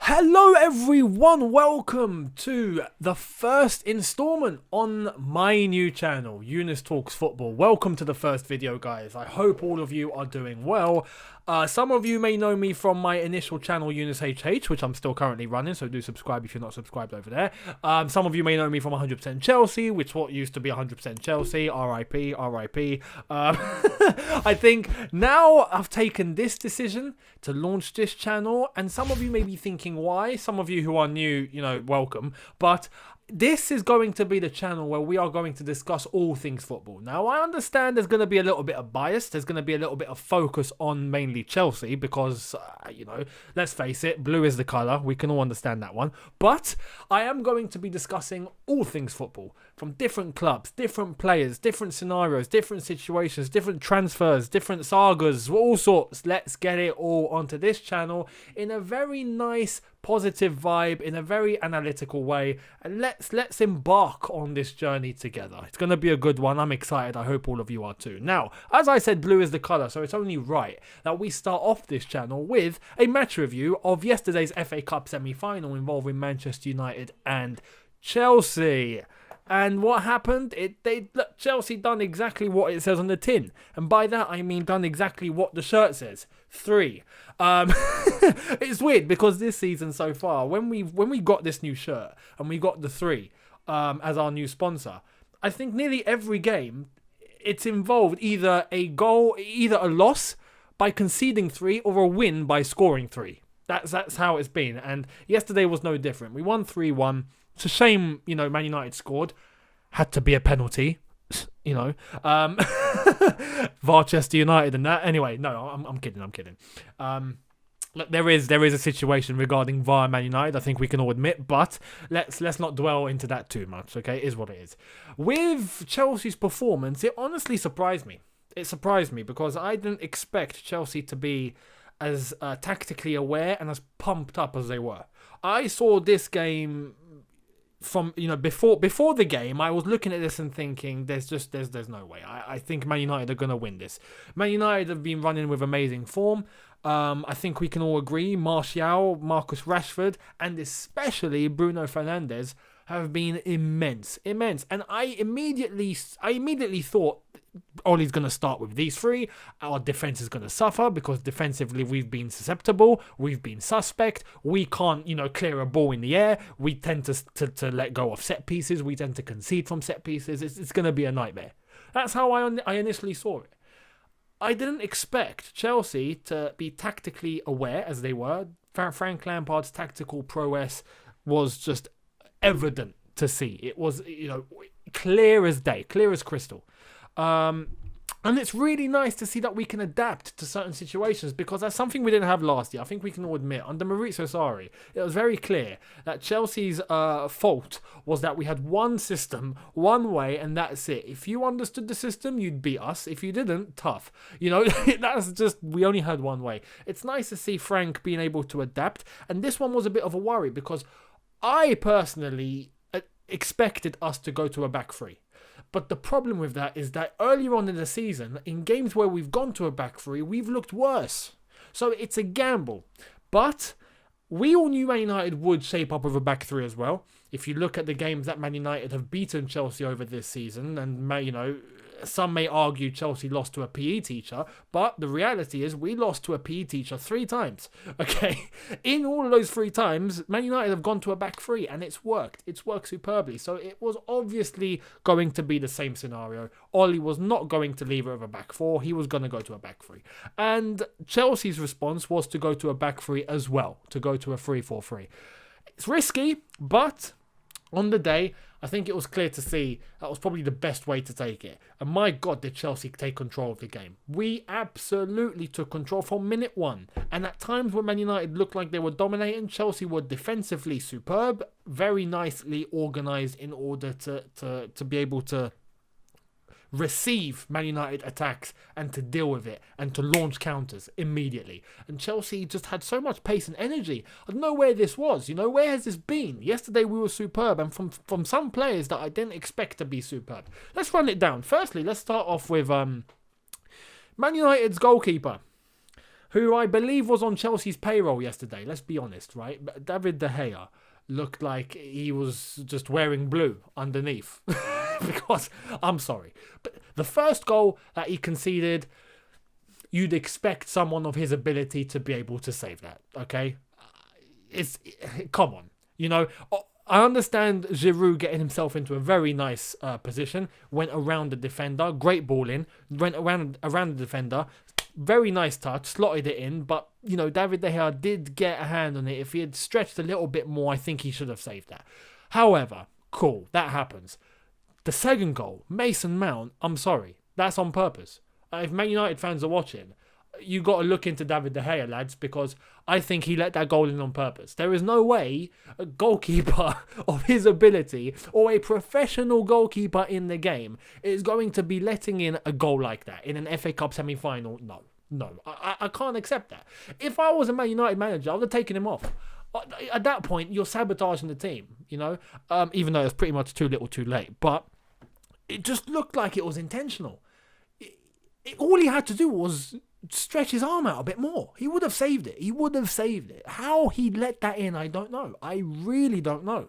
Hello everyone, welcome to the first installment on my new channel, Younes Talks Football. Welcome to the first video, guys. I hope all of you are doing well. Some of you may know me from my initial channel, Younes HH, which I'm still currently running, so do subscribe if you're not subscribed over there. Some of you may know me from 100% Chelsea, which what used to be 100% Chelsea, RIP, RIP. I think now I've taken this decision to launch this channel, and some of you may be thinking why. Some of you who are new, welcome. But this is going to be the channel where we are going to discuss all things football. Now, I understand there's going to be a little bit of bias. There's going to be a little bit of focus on mainly Chelsea because, let's face it, blue is the colour. We can all understand that one. But I am going to be discussing all things football from different clubs, different players, different scenarios, different situations, different transfers, different sagas, all sorts. Let's get it all onto this channel in a very nice, positive vibe, in a very analytical way, and let's embark on this journey together. It's going to be a good one. I'm excited. I hope all of you are too. Now, as I said, blue is the colour, so it's only right that we start off this channel with a match review of yesterday's FA Cup semi-final involving Manchester United and Chelsea. And what happened? Chelsea done exactly what it says on the tin. And by that, I mean done exactly what the shirt says. 3. It's weird because this season so far, when we got this new shirt and we got the 3 as our new sponsor, I think nearly every game, it's involved either a goal, either a loss by conceding 3 or a win by scoring 3. That's how it's been. And yesterday was no different. We won 3-1. It's a shame, Man United scored. Had to be a penalty, Manchester United and that. Anyway, no, I'm kidding. Look, there is a situation regarding VAR and Man United. I think we can all admit, but let's not dwell into that too much. Okay, it is what it is. With Chelsea's performance, it honestly surprised me. It surprised me because I didn't expect Chelsea to be as tactically aware and as pumped up as they were. I saw this game from before the game. I was looking at this and thinking there's no way. I think Man United are going to win this. Man United have been running with amazing form. I think we can all agree Martial, Marcus Rashford, and especially Bruno Fernandes have been immense. And I immediately thought Ollie's going to start with these 3. Our defense is going to suffer because defensively we've been susceptible, we've been suspect, we can't, clear a ball in the air, we tend to let go of set pieces, we tend to concede from set pieces. It's going to be a nightmare. That's how I initially saw it. I didn't expect Chelsea to be tactically aware as they were. Frank Lampard's tactical prowess was just evident to see. It was, clear as day, clear as crystal. And it's really nice to see that we can adapt to certain situations because that's something we didn't have last year. I think we can all admit, under Maurizio Sarri, it was very clear that Chelsea's fault was that we had one system, one way, and that's it. If you understood the system, you'd beat us. If you didn't, tough. That's just, we only had one way. It's nice to see Frank being able to adapt, and this one was a bit of a worry because I personally expected us to go to a back 3. But the problem with that is that earlier on in the season, in games where we've gone to a back 3, we've looked worse. So it's a gamble. But we all knew Man United would shape up with a back 3 as well. If you look at the games that Man United have beaten Chelsea over this season, and some may argue Chelsea lost to a PE teacher, but the reality is we lost to a PE teacher 3 times. Okay, in all of those 3 times, Man United have gone to a back 3, and it's worked. It's worked superbly. So it was obviously going to be the same scenario. Ollie was not going to leave it with a back 4. He was going to go to a back 3. And Chelsea's response was to go to a back 3 as well, to go to a 3-4-3. It's risky, but on the day, I think it was clear to see that was probably the best way to take it. And my God, did Chelsea take control of the game. We absolutely took control from minute 1. And at times when Man United looked like they were dominating, Chelsea were defensively superb, very nicely organised in order to be able to receive Man United attacks and to deal with it and to launch counters immediately. And Chelsea just had so much pace and energy. I don't know where this was. Where has this been? Yesterday we were superb, and from some players that I didn't expect to be superb. Let's run it down. Firstly, let's start off with Man United's goalkeeper, who I believe was on Chelsea's payroll yesterday. Let's be honest, right? But David De Gea looked like he was just wearing blue underneath. Because, I'm sorry, but the first goal that he conceded, you'd expect someone of his ability to be able to save that, okay? Come on, you know. I understand Giroud getting himself into a very nice position, went around the defender, great ball in, went around the defender, very nice touch, slotted it in, but, you know, David De Gea did get a hand on it. If he had stretched a little bit more, I think he should have saved that. However, cool, that happens. The second goal, Mason Mount, I'm sorry, that's on purpose. If Man United fans are watching, you got to look into David De Gea, lads, because I think he let that goal in on purpose. There is no way a goalkeeper of his ability or a professional goalkeeper in the game is going to be letting in a goal like that in an FA Cup semi-final. No, I can't accept that. If I was a Man United manager, I would have taken him off. At that point, you're sabotaging the team, you know, even though it's pretty much too little too late. But it just looked like it was intentional. All he had to do was stretch his arm out a bit more. He would have saved it. How he let that in, I don't know. I really don't know.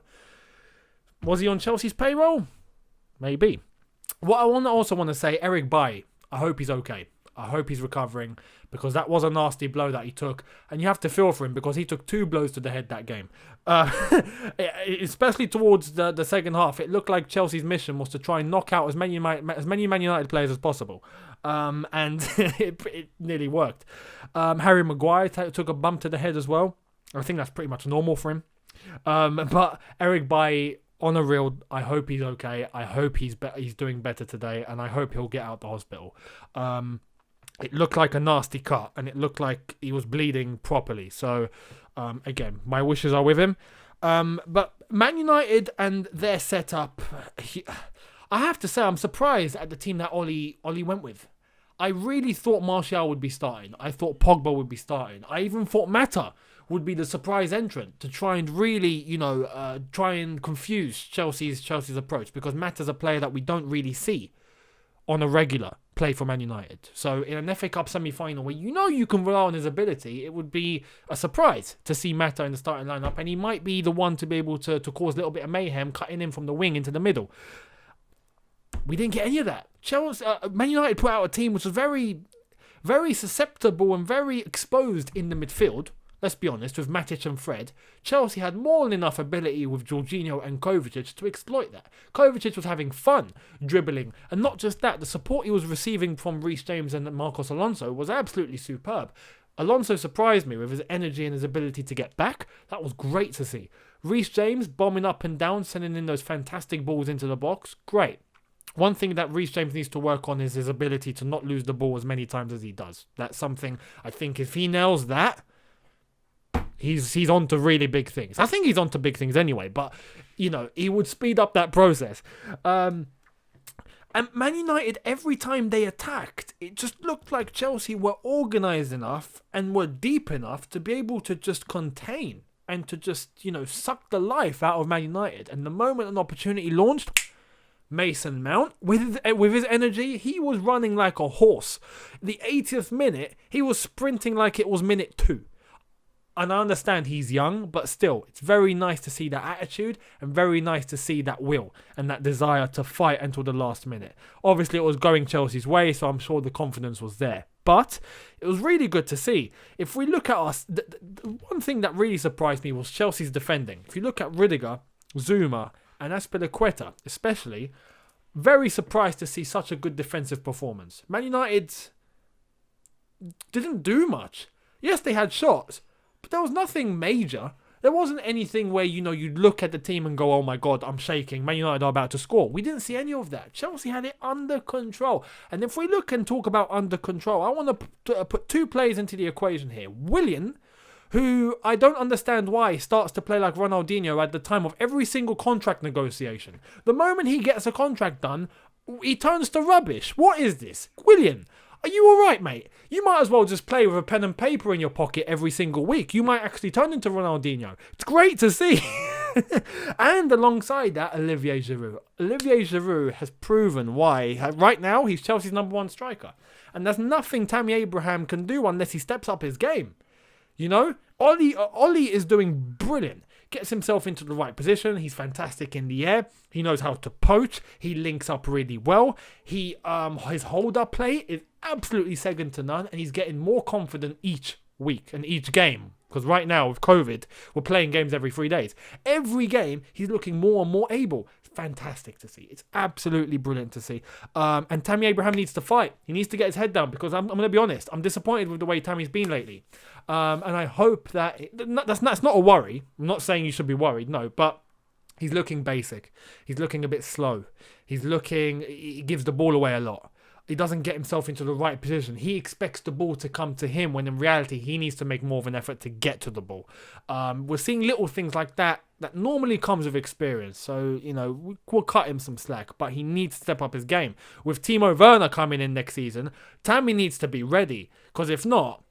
Was he on Chelsea's payroll? Maybe. What I also want to say, Eric Bailly, I hope he's okay. I hope he's recovering, because that was a nasty blow that he took, and you have to feel for him because he took 2 blows to the head that game. Especially towards the second half, it looked like Chelsea's mission was to try and knock out as many Man United players as possible, and it nearly worked. Harry Maguire took a bump to the head as well. I think that's pretty much normal for him. But Eric Bailly, on a real, I hope he's okay. I hope he's doing better today, and I hope he'll get out the hospital. It looked like a nasty cut, and it looked like he was bleeding properly. So, again, my wishes are with him. But Man United and their setup, I have to say, I'm surprised at the team that Oli went with. I really thought Martial would be starting. I thought Pogba would be starting. I even thought Mata would be the surprise entrant to try and really, try and confuse Chelsea's approach, because Mata's a player that we don't really see on a regular play for Man United. So in an FA Cup semi-final where you can rely on his ability, it would be a surprise to see Mata in the starting lineup, and he might be the one to be able to cause a little bit of mayhem, cutting in from the wing into the middle. We didn't get any of that. Man United put out a team which was very, very susceptible and very exposed in the midfield. Let's be honest, with Matic and Fred, Chelsea had more than enough ability with Jorginho and Kovacic to exploit that. Kovacic was having fun dribbling, and not just that, the support he was receiving from Reece James and Marcos Alonso was absolutely superb. Alonso surprised me with his energy and his ability to get back. That was great to see. Reece James bombing up and down, sending in those fantastic balls into the box. Great. One thing that Reece James needs to work on is his ability to not lose the ball as many times as he does. That's something, I think, if he nails that, he's on to really big things. I think he's on to big things anyway, but, he would speed up that process. And Man United, every time they attacked, it just looked like Chelsea were organised enough and were deep enough to be able to just contain and to just, suck the life out of Man United. And the moment an opportunity launched, Mason Mount, with his energy, he was running like a horse. The 80th minute, he was sprinting like it was minute 2. And I understand he's young, but still, it's very nice to see that attitude and very nice to see that will and that desire to fight until the last minute. Obviously, it was going Chelsea's way, so I'm sure the confidence was there. But it was really good to see. If we look at us, the one thing that really surprised me was Chelsea's defending. If you look at Rudiger, Zuma, and Azpilicueta, especially, very surprised to see such a good defensive performance. Man United didn't do much. Yes, they had shots, but there was nothing major. There wasn't anything where, you'd look at the team and go, oh my God, I'm shaking. Man United are about to score. We didn't see any of that. Chelsea had it under control. And if we look and talk about under control, I want to put 2 players into the equation here. Willian, who I don't understand why starts to play like Ronaldinho at the time of every single contract negotiation. The moment he gets a contract done, he turns to rubbish. What is this? Willian, are you alright, mate? You might as well just play with a pen and paper in your pocket every single week. You might actually turn into Ronaldinho. It's great to see. And alongside that, Olivier Giroud. Olivier Giroud has proven why. Right now, he's Chelsea's number one striker. And there's nothing Tammy Abraham can do unless he steps up his game. You know, Ollie is doing brilliant. Gets himself into the right position. He's fantastic in the air. He knows how to poach. He links up really well. His hold-up play is absolutely second to none, and he's getting more confident each week and each game. Because right now, with COVID, we're playing games every 3 days. Every game, he's looking more and more able. Fantastic to see. It's absolutely brilliant to see. And Tammy Abraham needs to fight. He needs to get his head down because I'm going to be honest. I'm disappointed with the way Tammy's been lately. And I hope that's not a worry. I'm not saying you should be worried, no. But he's looking basic. He's looking a bit slow. He gives the ball away a lot. He doesn't get himself into the right position. He expects the ball to come to him when in reality he needs to make more of an effort to get to the ball. We're seeing little things like that normally comes with experience. So, you know, we'll cut him some slack, but he needs to step up his game. With Timo Werner coming in next season, Tammy needs to be ready. Because if not,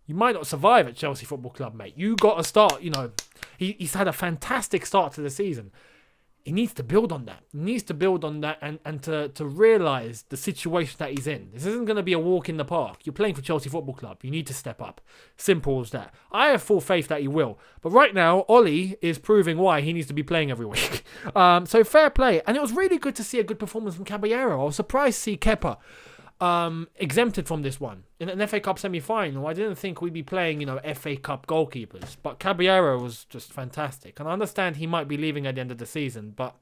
you might not survive at Chelsea Football Club, mate. You got to start, you know. He's had a fantastic start to the season. He needs to build on that. He needs to build on that and to realise the situation that he's in. This isn't going to be a walk in the park. You're playing for Chelsea Football Club. You need to step up. Simple as that. I have full faith that he will. But right now, Ollie is proving why he needs to be playing every week. So fair play. And it was really good to see a good performance from Caballero. I was surprised to see Kepa exempted from this one. In an FA Cup semi-final, I didn't think we'd be playing, you know, FA Cup goalkeepers. But Caballero was just fantastic. And I understand he might be leaving at the end of the season, but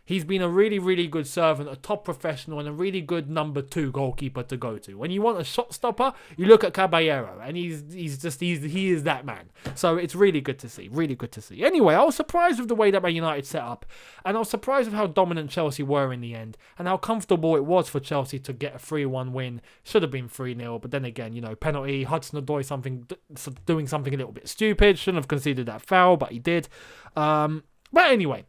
he's been a really, really good servant, a top professional, and a really good number 2 goalkeeper to go to. When you want a shot stopper, you look at Caballero, and he is that man. So it's really good to see, really good to see. Anyway, I was surprised with the way that Man United set up, and I was surprised with how dominant Chelsea were in the end, and how comfortable it was for Chelsea to get a 3-1 win. Should have been 3-0, but then again, you know, penalty, Hudson-Odoi doing something a little bit stupid, shouldn't have conceded that foul, but he did. But anyway,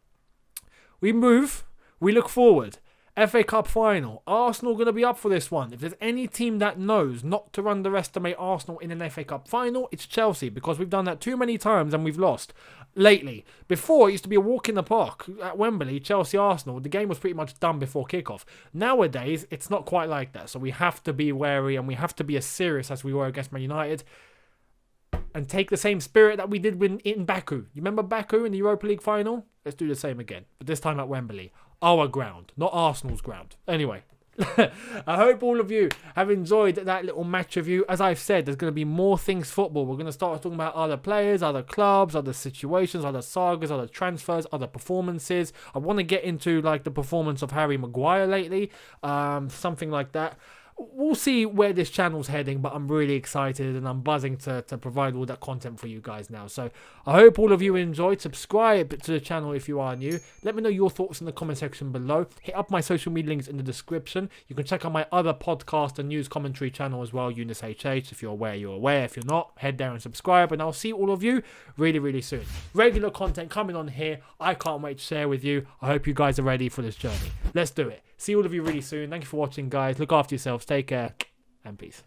we move, we look forward. FA Cup final. Arsenal going to be up for this one. If there's any team that knows not to underestimate Arsenal in an FA Cup final, it's Chelsea, because we've done that too many times and we've lost lately. Before, it used to be a walk in the park at Wembley, Chelsea-Arsenal. The game was pretty much done before kickoff. Nowadays, it's not quite like that. So we have to be wary and we have to be as serious as we were against Man United. And take the same spirit that we did in Baku. You remember Baku in the Europa League final? Let's do the same again. But this time at Wembley. Our ground, not Arsenal's ground. Anyway, I hope all of you have enjoyed that little match review. As I've said, there's going to be more things football. We're going to start talking about other players, other clubs, other situations, other sagas, other transfers, other performances. I want to get into like the performance of Harry Maguire lately. Something like that. We'll see where this channel's heading, but I'm really excited and I'm buzzing to provide all that content for you guys now. So I hope all of you enjoyed. Subscribe to the channel if you are new. Let me know your thoughts in the comment section below. Hit up my social media links in the description. You can check out my other podcast and news commentary channel as well, Younes HH. If you're aware, you're aware. If you're not, head there and subscribe. And I'll see all of you really, really soon. Regular content coming on here. I can't wait to share with you. I hope you guys are ready for this journey. Let's do it. See all of you really soon. Thank you for watching, guys. Look after yourselves. Take care and peace.